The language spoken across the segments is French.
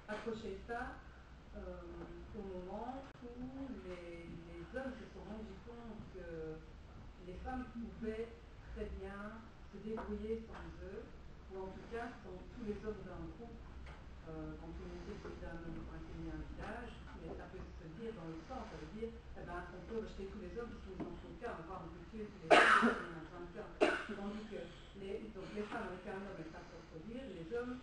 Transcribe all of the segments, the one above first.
accrocher ça au moment où les hommes se sont rendus compte que les femmes pouvaient très bien se débrouiller sans eux, ou en tout cas sans tous les hommes d'un groupe. Quand on dit que c'est un homme pour intégré un village, mais ça peut se dire dans le sens, ça veut dire eh ben, on peut rejeter tous les hommes puisqu'ils n'en font qu'un, voire on peut tuer tous les hommes puisqu'ils n'en font qu'un. Tandis que les femmes avec un homme, elles savent se reproduire, les hommes,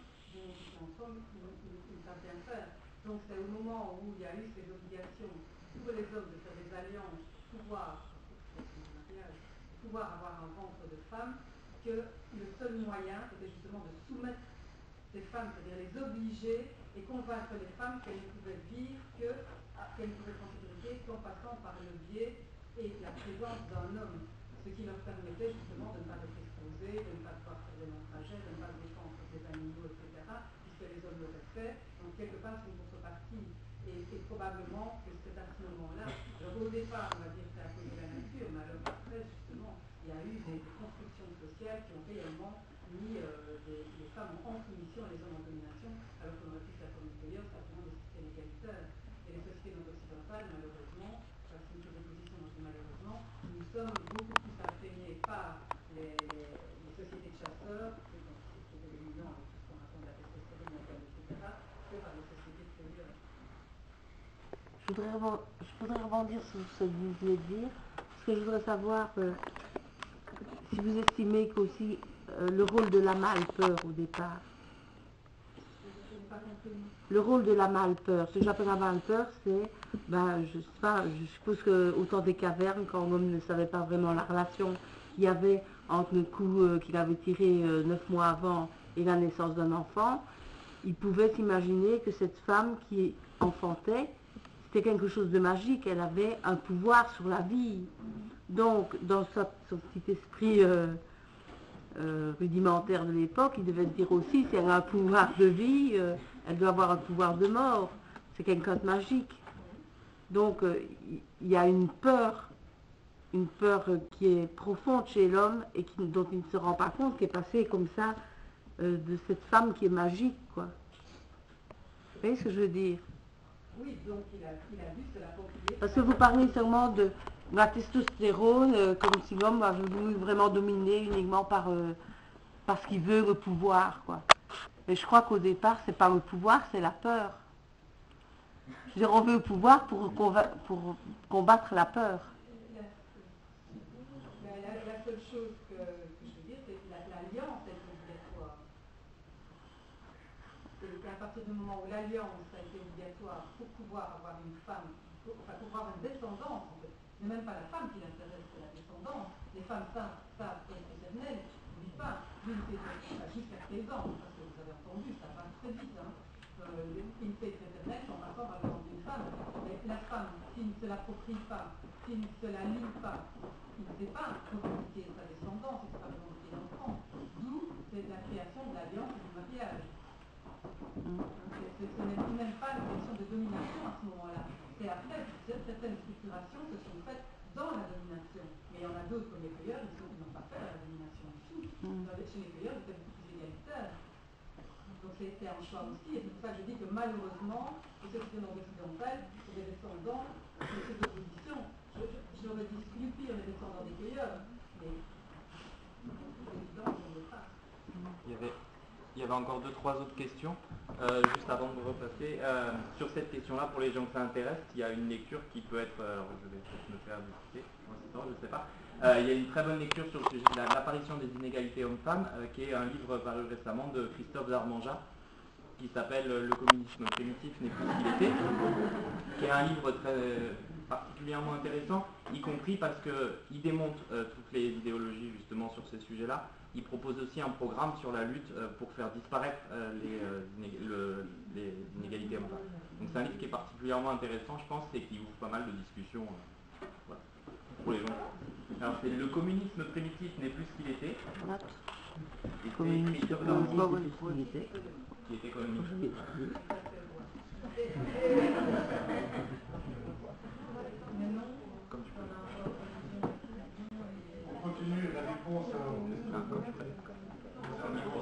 en somme, ils savent bien faire. Donc c'est au moment où il y a eu ces obligations pour les hommes de faire des alliances, pouvoir avoir un ventre de femme, que le seul moyen était justement de soumettre ces femmes, c'est-à-dire les obliger et convaincre les femmes qu'elles ne pouvaient vivre qu'elles ne pouvaient être en sécurité qu'en passant par le biais et la présence d'un homme, ce qui leur permettait justement de ne pas être exposées, de ne pas devoir faire des longs trajets, de ne pas se défendre contre des animaux, etc., puisque les hommes l'auraient fait. Donc quelque part c'est une contrepartie. Et probablement que c'est à ce moment-là, alors au départ on va dire que c'est à cause de la nature, mais alors après justement il y a eu des constructions sociales qui ont réellement mis les femmes en soumission et les hommes en domination, alors qu'on aurait pu faire comme d'ailleurs, simplement des systèmes égalitaires. Et les sociétés occidentales, malheureusement, parce que c'est une position dont malheureusement, nous sommes beaucoup plus imprégnés par les sociétés de chasseurs, c'était évident avec tout ce qu'on raconte de la testostérone, etc., que par les sociétés de cueilleurs. Je voudrais rebondir sur ce que vous venez de dire, parce que je voudrais savoir si vous estimez qu'aussi le rôle de la mâle-peur au départ. Le rôle de la mâle-peur, ce que j'appelle la mâle-peur, c'est, je suppose qu'au temps des cavernes, quand l'homme ne savait pas vraiment la relation qu'il y avait entre le coup qu'il avait tiré 9 mois avant et la naissance d'un enfant, il pouvait s'imaginer que cette femme qui enfantait, c'était quelque chose de magique, elle avait un pouvoir sur la vie. Donc, dans son petit esprit rudimentaire de l'époque, il devait se dire aussi, si elle a un pouvoir de vie, elle doit avoir un pouvoir de mort. C'est quelqu'un de magique. Donc, il y a une peur qui est profonde chez l'homme et dont il ne se rend pas compte, qui est passée comme ça, de cette femme qui est magique, quoi. Vous voyez ce que je veux dire? Oui, donc il a dû se l'approprier. Parce que vous parlez seulement de la testostérone, comme si l'homme avait voulu vraiment dominer uniquement par parce qu'il veut le pouvoir, quoi. Et je crois qu'au départ, c'est pas le pouvoir, c'est la peur. Je veux dire, on veut le pouvoir pour combattre la peur. La seule chose que je veux dire, c'est que l'alliance est obligatoire. Et qu'à partir du moment où l'alliance a été obligatoire pour pouvoir avoir une femme, pour avoir une descendance, en fait, ce n'est même pas la femme qui l'intéresse, c'est la descendance. Les femmes savent être éternelles, n'oubliez pas, jusqu'à 16 ans, parce que vous avez entendu, ça passe très vite. Une fête éternelle, en passant par le ventre d'une femme. Mais la femme, s'il ne se l'approprie pas, s'il ne se la lie pas, il ne sait pas revendiquer sa descendance, il ne sait pas revendiquer l'enfant. D'où c'est la création de l'alliance et du mariage. Ce n'est même pas une question de domination à ce moment-là. C'est après, certaines structurations se sont faites dans la domination. Mais il y en a d'autres comme les cueilleurs, ils n'ont pas fait la domination du tout. Chez les cueilleurs, c'était beaucoup plus égalitaire. Donc c'était un choix aussi, et c'est pour ça que je dis que malheureusement, les sociétés nord-occidentales sont des descendants de ces oppositions. J'aurais dit plus pire les descendants des cueilleurs, mais c'est évident qu'on ne veut pas. Il y avait encore 2-3 autres questions, juste avant de repasser. Sur cette question-là, pour les gens que ça intéresse, il y a une lecture qui peut être, je vais peut-être me faire discuter, je ne sais pas. Il y a une très bonne lecture sur le sujet de l'apparition des inégalités hommes-femmes, qui est un livre paru récemment de Christophe Darmanjat, qui s'appelle Le communisme primitif n'est plus ce qu'il était, qui est un livre très particulièrement intéressant, y compris parce qu'il démonte toutes les idéologies justement sur ces sujets-là. Il propose aussi un programme sur la lutte pour faire disparaître les inégalités hommes-femmes. Donc c'est un livre qui est particulièrement intéressant, je pense, et qui ouvre pas mal de discussions voilà, pour les gens. Alors c'est Le communisme primitif n'est plus ce qu'il était. Et c'est Christophe Darmanjat qui était communiste. On continue la réponse à...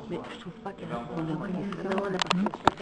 Mais je trouve pas qu'elle a répondu à la question.